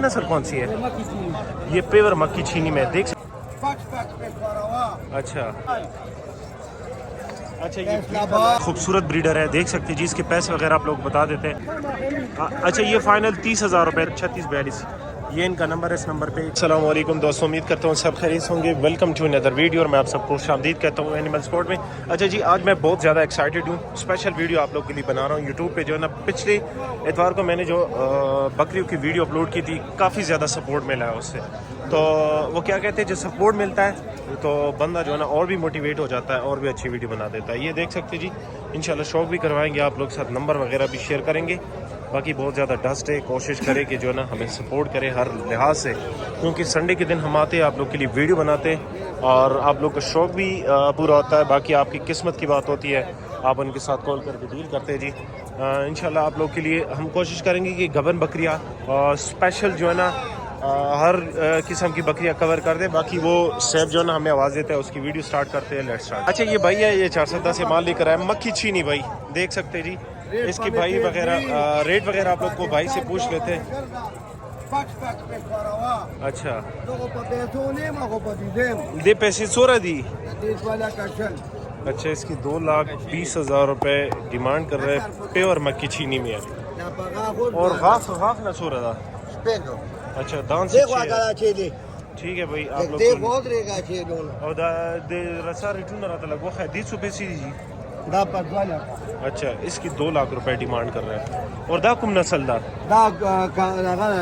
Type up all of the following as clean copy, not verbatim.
नस्ल कौन सी है? ये पेवर मक्की छीनी में देख अच्छा अच्छा, ये खूबसूरत ब्रीडर है, देख सकते हैं जी। इसके पैसे वगैरह आप लोग बता देते हैं। अच्छा, ये फाइनल 30,000 रुपये, 3642 ये इनका नंबर है। इस नंबर पे। अस्सलाम वालेकुम दोस्तों, उम्मीद करता हूँ सब खैरियत होंगे। वेलकम टू अनदर वीडियो और मैं आप सबको खुशामदीद कहता हूँ एनिमल स्पोर्ट में। अच्छा जी, आज मैं बहुत ज़्यादा एक्साइटेड हूँ। स्पेशल वीडियो आप लोग के लिए बना रहा हूँ यूट्यूब पे। जो है ना, पिछले इतवार को मैंने जो बकरियों की वीडियो अपलोड की थी, काफ़ी ज़्यादा सपोर्ट मिला है उससे। तो वो क्या कहते हैं, जो सपोर्ट मिलता है तो बंदा जो है ना और भी मोटिवेट हो जाता है और भी अच्छी वीडियो बना देता है। ये देख सकते जी, इंशाल्लाह शौक भी करवाएंगे आप लोग साथ, नंबर वगैरह भी शेयर करेंगे। बाकी बहुत ज़्यादा डस्ट है, कोशिश करें कि जो है ना हमें सपोर्ट करें हर लिहाज से, क्योंकि संडे के दिन हम आते हैं आप लोग के लिए वीडियो बनाते हैं और आप लोग का शौक भी पूरा होता है। बाकी आपकी किस्मत की बात होती है, आप उनके साथ कॉल करके डील करते हैं जी। इंशाल्लाह आप लोग के लिए हम कोशिश करेंगे कि गबन बकरियाँ स्पेशल जो है ना हर किस्म की बकरियां कवर कर दे। बाकी वो सेब जो है ना हमें आवाज़ देता है, उसकी वीडियो स्टार्ट करते हैं। Let's start. अच्छा, ये भाई है, ये 410 से माल लेकर आया मक्खी छीनी भाई, देख सकते हैं जी। इसकी भाई वगैरह रेट वगैरह आप लोग को भाई से पूछ लेते हैं। अच्छा, दे पैसे 16 दी। अच्छा, इसकी 2,20,000 रुपये डिमांड कर रहे हैं। प्योर मक्खी छीनी में है और गाफ ना 16 था। अच्छा, दान से ठीक है भाई, आप लोग और रसा रिटर्न रहा था लगभग 150 रुपये सी जी। अच्छा, इसकी 2 लाख रुपए डिमांड कर रहे हैं। और दा कुम नस्ल दा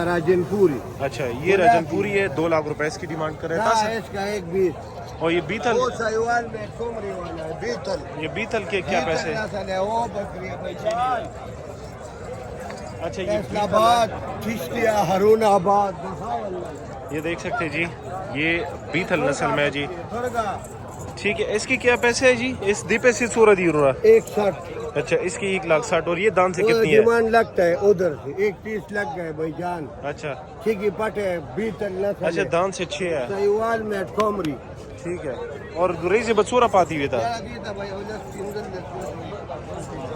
राजनपुरी। अच्छा, ये राजनपुरी है, 2 लाख रुपए इसकी डिमांड कर रहे हैं। इसका एक बीस। और ये बीतल, बीतल, ये बीतल के क्या पैसे? अच्छा, ये हरून आबाद, ये देख सकते हैं जी, ये बीतल नस्ल में है जी। ठीक है, इसकी क्या पैसे है जी? इस दी पैसे 16 दी रहा 160। अच्छा, इसकी 1,60,000। और ये दान से कितनी है? डिमांड लगता है उधर से 130 लग गए भाई जान। अच्छा ठीक है, पटे बीतल नस्ल। अच्छा, दान से 6 है। सहीवाल में कोमरी। ठीक है, और गुरेज से बचूरा पाती हुई था।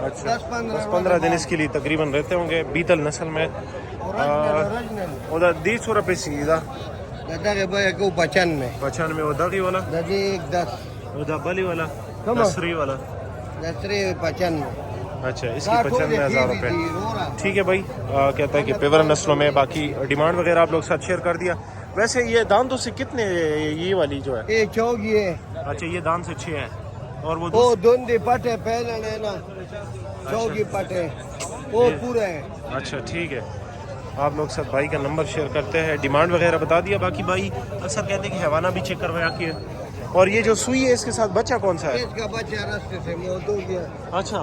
अच्छा, 10-15 दिन इसके लिए तकरीबन रहते होंगे। बीतल नस्ल में उधर 150 रुपये सीधा 95 उधर की वाला, 10 उधर बली वाला, नसरी वाला 95। अच्छा, इसकी 95,000 रुपये। ठीक है भाई, कहता है कि पेवर नस्लों में। बाकी डिमांड वगैरह आप लोग साथ शेयर कर दिया। वैसे ये दान तो से कितने, ये वाली जो है? ये चौकी है। अच्छा, ये दान से 6 है। और वो धुंधी पटे पहले लेना, चौकी पटे वो पूरा है। अच्छा, ठीक है, आप लोग सब भाई का नंबर शेयर करते हैं, डिमांड वगैरह बता दिया। बाकी भाई अक्सर कहते हैं कि हैवाना भी चेक करवाया कि। और ये जो सुई है इसके साथ बच्चा कौन सा है? इसका बच्चा रास्ते से मौजूद है। अच्छा,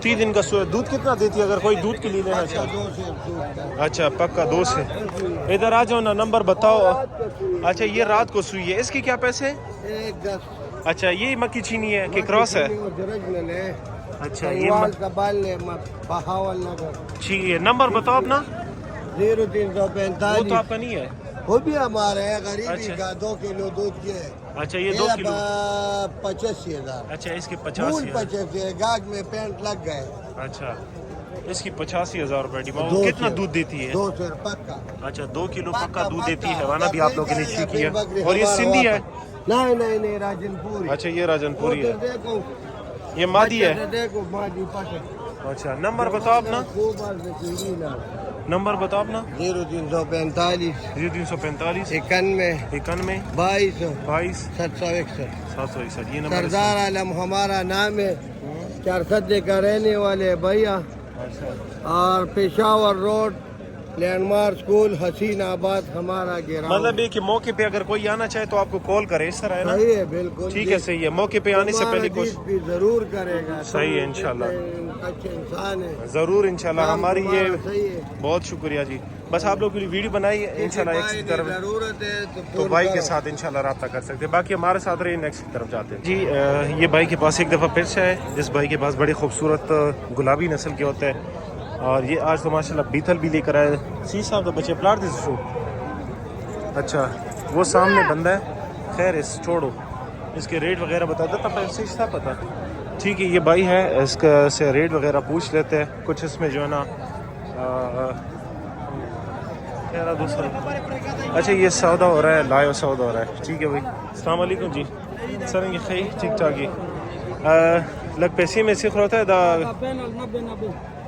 3 दिन का दूध कितना देती है अगर कोई दूध के लिए लेना चाहे? 2 से। अच्छा, पक्का 2 से। इधर आ जाओ ना, नंबर बताओ। अच्छा, ये रात को सुई है, इसकी क्या पैसे? 110। अच्छा, ये मक्की चीनी है कि क्रॉस है? अच्छा, ये बहावल नगर। ठीक है, नंबर बताओ अपना। 0345। वो तो आपका नहीं है, वो भी हमारे है, गरीबी अच्छा। का 2 किलो दूध के। अच्छा, ये 2 किलो। 85,000। अच्छा, इसके 85,000। 85 गाग में पेंट लग गए। अच्छा, इसकी 85,000 रुपये डिमांड। 2 कितना से। दूध देती है? 2 से पक्का। अच्छा, 2 किलो पक्का दूध देती है। हैवाना भी आप लोगों ने ठीक किया। और ये सिंधी है? नहीं, राजनपुरी। अच्छा, ये राजनपुरी है। देखो, ये मादी है? देखो मादी पटे। अच्छा, नंबर बताओ अपना। नंबर बताओ अपना। 0345 0345 91 22 761। 761 ये नंबर। सरदार आलम हमारा नाम है, 4 सदे का रहने वाले भैया। और Peshawar road landmark school Hasinabad हमारा गिरा। मतलब ये कि मौके पे अगर कोई आना चाहे तो आपको कॉल करे, इस तरह है ना? सही है, बिल्कुल ठीक है, सही है। मौके पे आने से पहले कुछ भी जरूर करेगा। सही है, इंशाल्लाह अच्छे इंसान है, जरूर इंशाल्लाह। हमारी ये सही है। बहुत शुक्रिया जी। बस आप लोग के लिए वीडियो बनाई इंशाल्लाह। एक तरफ जरूरत है तो भाई के साथ इंशाल्लाह रब्ता कर सकते हैं। बाकी हमारे साथ रहिए, नेक्स्ट की तरफ जाते हैं जी। ये भाई के पास एक दफ़ा फिर से है, जिस भाई के पास बड़े खूबसूरत गुलाबी नस्ल के होते हैं। और ये आज तो माशाल्लाह बीतल भी लेकर आए। सी साहब का बच्चे प्लाट दे शो। अच्छा, वो सामने बंदा है, खैर इस छोड़ो, इसके रेट वगैरह बता देता पैसे था पता। ठीक है, ये भाई है, इसका से रेट वगैरह पूछ लेते हैं। कुछ इसमें जो है ना 1300 اچھا یہ سودا ہو رہا ہے لائیو سودا ہو رہا ہے ٹھیک ہے بھائی السلام علیکم جی سر یہ خی ٹھیک ٹھاک ہی لگ پیسے میں سیکھ رہا تھا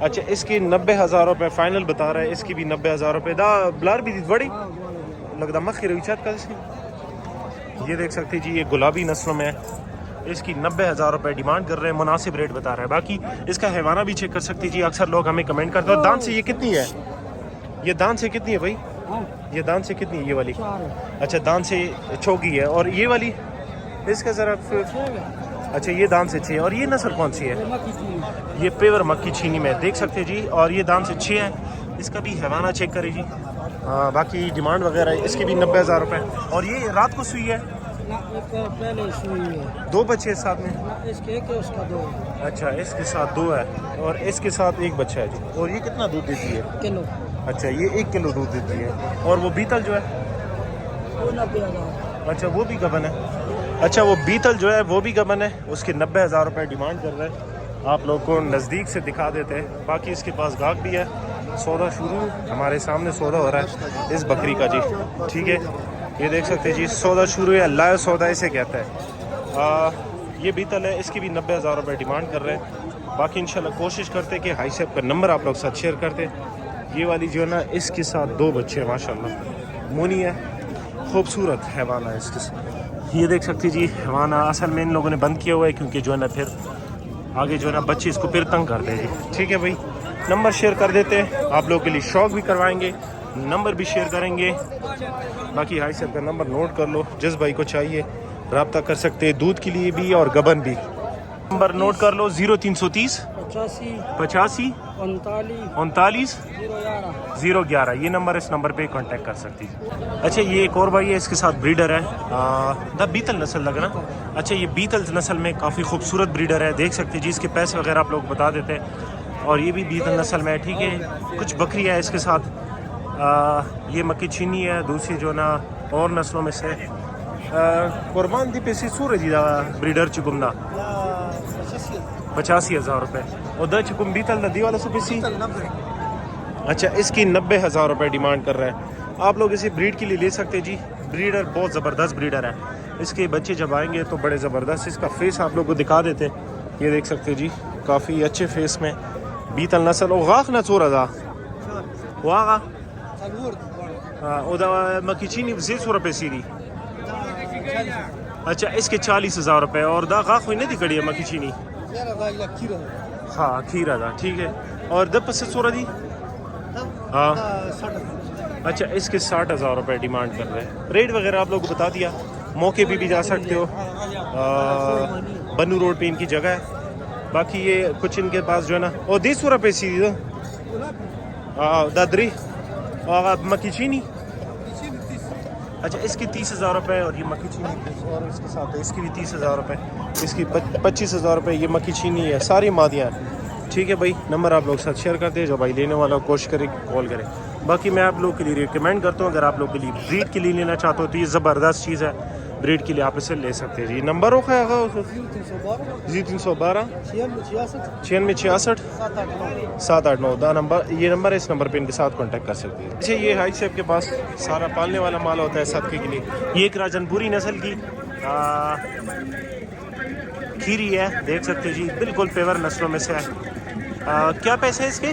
اچھا اس کی 90,000 روپے فائنل بتا رہا ہے اس کی بھی 90,000 روپے دا بلار بھی بڑی لگتا مکھی روی چات کا یہ دیکھ سکتے جی یہ گلابی نسلوں میں ہے اس کی 90,000 روپے ڈیمانڈ کر رہے ہیں مناسب ریٹ بتا رہا ہے باقی اس کا حیوانہ بھی چیک کر سکتی جی اکثر لوگ ہمیں کمنٹ کرتے ہیں دان سے یہ کتنی ہے یہ دان سے کتنی ہے بھائی یہ دان سے کتنی ہے یہ والی اچھا دان سے چوکی ہے اور یہ والی اس کا ذرا اچھا یہ دان سے 6 اور یہ نسل کون سی ہے یہ پیور مکی چینی میں دیکھ سکتے جی اور یہ دان سے 6 ہے اس کا بھی حیوانہ چیک کرے جی باقی ڈیمانڈ وغیرہ ہے اس کی بھی 90,000 روپے اور یہ رات کو سوئی ہے پہلے سوئی ہے 2 بچے ساتھ میں اس کے ایک ہے اس کا 2 اچھا اس کے ساتھ 2 ہے اور اس کے ساتھ 1 بچہ ہے جی اور یہ کتنا دودھ دیتی ہے کلو اچھا یہ 1 کلو دودھ دیتی ہے اور وہ بیتل جو ہے وہ 90,000 اچھا وہ بھی گبن ہے اچھا وہ بیتل جو ہے وہ بھی گبن ہے اس کے 90,000 روپے ڈیمانڈ کر رہے ہیں آپ لوگ کو نزدیک سے دکھا دیتے ہیں باقی اس کے پاس گاہک بھی ہے سودا شروع ہمارے سامنے سودا ہو رہا ہے اس بکری کا جی ٹھیک ہے یہ دیکھ سکتے جی سودا شروع ہے لائیو سودا اسے کہتا ہے یہ بیتل ہے اس کی بھی 90,000 روپے ڈیمانڈ کر رہے ہیں باقی انشاءاللہ کوشش کرتے کہ ہائی صاحب کا نمبر آپ لوگ ساتھ شیئر کرتے یہ والی جو ہے نا اس کے ساتھ 2 بچے ہیں ماشاءاللہ مونی ہے خوبصورت حیوانہ ہے اس کے ساتھ یہ دیکھ سکتے جی حیوانہ اصل میں ان لوگوں نے بند کیا ہوا ہے کیونکہ جو ہے نا پھر آگے جو ہے نا بچے اس کو پھر تنگ کر دیں جی ٹھیک ہے بھائی نمبر شیئر کر دیتے ہیں آپ لوگوں کے لیے شوق بھی کروائیں گے نمبر بھی شیئر کریں گے باقی ہائی صاحب کا نمبر نوٹ کر لو جس بھائی کو چاہیے رابطہ کر سکتے ہیں دودھ کے لیے بھی اور گبن بھی نمبر نوٹ کر لو 0330 85 39 011 یہ نمبر اس نمبر پہ کانٹیکٹ کر سکتی ہے اچھا یہ ایک اور بھائی ہے اس کے ساتھ بریڈر ہے دا بیتل نسل لگ رہا اچھا یہ بیتل نسل میں کافی خوبصورت بریڈر ہے دیکھ سکتے جی اس کے پیسے وغیرہ آپ لوگ بتا دیتے اور یہ بھی بیتل نسل میں ہے ٹھیک ہے کچھ بکری ہے اس کے ساتھ یہ مکی چینی ہے دوسری جو نا اور نسلوں میں سے قربان دی پیسی سور جی بریڈر چکم دا 85,000 روپے اور دا چکم بیتل ندی والا سو پیسی اچھا اس کی 90,000 روپے ڈیمانڈ کر رہے ہیں آپ لوگ اسے بریڈ کے لیے لے سکتے جی بریڈر بہت زبردست بریڈر ہے اس کے بچے جب آئیں گے تو بڑے زبردست اس کا فیس آپ لوگ کو دکھا دیتے یہ دیکھ سکتے جی کافی اچھے فیس میں بیتل نسل او غاق نہ چورا دا واغا او دا مکی چینی زی سو روپے سیدھی اچھا اس کے 40,000 روپے اور دا غاق ہوئی نہیں دی کڑی ہے مکی چینی ہاں کھیرا دا ٹھیک ہے اور دب پس سورا دی ہاں اچھا اس کے 60,000 روپے ڈیمانڈ کر رہے ہیں ریٹ وغیرہ آپ لوگ کو بتا دیا موقع پہ بھی جا سکتے ہو بنو روڈ پہ ان کی جگہ ہے باقی یہ کچھ ان کے پاس جو ہے نا اور 150 روپے سیدھی دادری مکی چینی اچھا اس کی 30,000 روپے اور یہ مکی چینی اور اس کے ساتھ اس کی بھی 30,000 روپے اس کی 25,000 روپے یہ مکی چینی ہے ساری مادیاں ٹھیک ہے بھائی نمبر آپ لوگ ساتھ شیئر کرتے ہیں جو بھائی لینے والا کوشش کرے کال کرے باقی میں آپ لوگ کے لیے ریکمینڈ کرتا ہوں اگر آپ لوگ کے لیے بریڈ کے لیے لینا چاہتے ہو تو یہ زبردست چیز ہے بریڈ کے لیے آپ اسے لے سکتے ہیں جی نمبر ہو خیا 0312 9666 789 دا نمبر یہ نمبر ہے اس نمبر پہ ان کے ساتھ کانٹیکٹ کر سکتے ہیں اچھا یہ ہائی صاحب کے پاس سارا پالنے والا مال ہوتا ہے صدقے کے لیے یہ ایک راجن پوری نسل کی کھیری ہے دیکھ سکتے جی بالکل پیور نسلوں میں سے ہے کیا پیسے ہے اس کے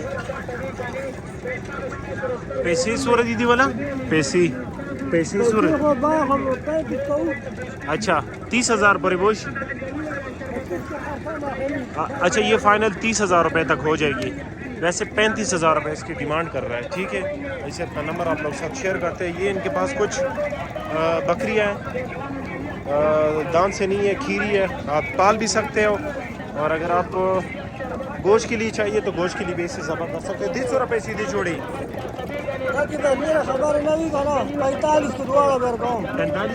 پیسی سورج دیدی والا پیسی سورج اچھا 30,000 پر بوش اچھا یہ فائنل 30,000 روپے تک ہو جائے گی ویسے 35,000 روپے اس کی ڈیمانڈ کر رہا ہے ٹھیک ہے اسے اپنا نمبر آپ لوگ ساتھ شیئر کرتے ہیں یہ ان کے پاس کچھ بکریاں ہیں دان سے نہیں ہے کھیری ہے آپ پال بھی سکتے ہو اور اگر آپ گوشت کے لیے چاہیے تو گوشت کے لیے بھی اسے ذبح کر سکتے ہیں 150 روپے سیدھی چھوڑی 45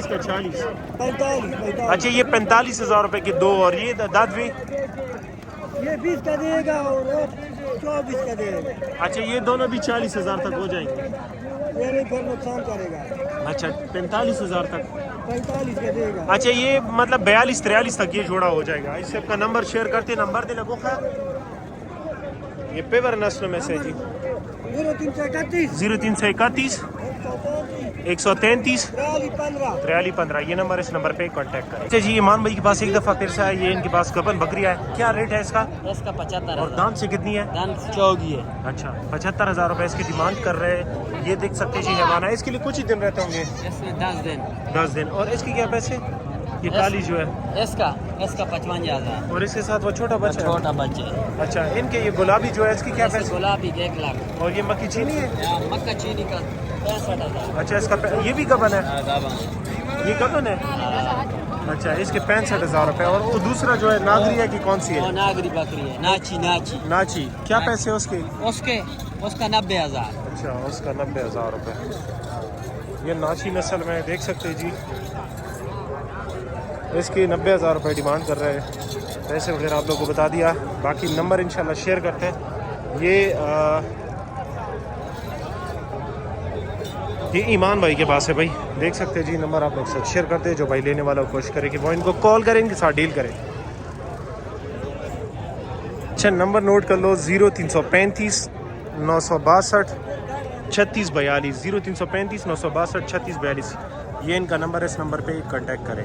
کا 40 اچھا یہ 45,000 روپے کے 2 اور یہ داد بھی یہ 20 کا دے گا اور 24 کا دے گا اچھا یہ دونوں بھی 40,000 تک ہو جائیں گے یہ نہیں پھر نقصان کرے گا اچھا 45,000 تک 45 کا دے گا اچھا یہ مطلب 42-43 تک یہ جوڑا ہو جائے گا اس سے آپ کا نمبر شیئر کرتے نمبر دے لگو خیر یہ پیور نسل میں سے جی 0331 133 4315 ये नंबर, इस नंबर पे कांटेक्ट करें। अच्छा जी, ईमान भाई के पास एक दफ़ा फिर से है, ये इनके पास गबन बकरिया है, क्या रेट है इसका? इसका 75 और दाम से कितनी है? दाम 14 है। अच्छा, 75,000 रुपये इसकी डिमांड कर रहे हैं। ये देख सकते जी हैवान है, इसके लिए कुछ ही दिन रहते होंगे? इसमें 10 दिन। 10 दिन। और इसकी क्या पैसे? ये काली जो है इसका 55,000। और इसके साथ वो छोटा बच्चा है? छोटा बच्चे। अच्छा, इनके ये गुलाबी जो है इसकी क्या ऐसे पैसे? गुलाबी 1 लाख। और ये मक्की चीनी है? मक्का चीनी का 65,000। अच्छा, इसका ये भी गबन है? ये गबन है? अच्छा, इसके 65,000 रुपये। और वो दूसरा जो है नागरी है कि कौन सी है? नागरी बकरी है, नाची नाची नाची, क्या पैसे है उसके? उसका 90,000। अच्छा, उसका 90,000 रुपये। ये नाची नस्ल में देख सकते हैं जी, इसके 90,000 रुपये डिमांड कर रहे हैं। पैसे वगैरह आप लोगों को बता दिया, बाकी नंबर इंशाल्लाह शेयर करते हैं। ये ईमान भाई के पास है भाई, देख सकते हैं जी, नंबर आप लोग से शेयर करते हैं। जो भाई लेने वाला कोशिश करे कि वो इनको कॉल करें, इनके साथ डील करें। अच्छा, नंबर नोट कर लो, 0335 962 3642, 0335 962 3642, ये इनका नंबर है, इस नंबर पे कांटेक्ट करें।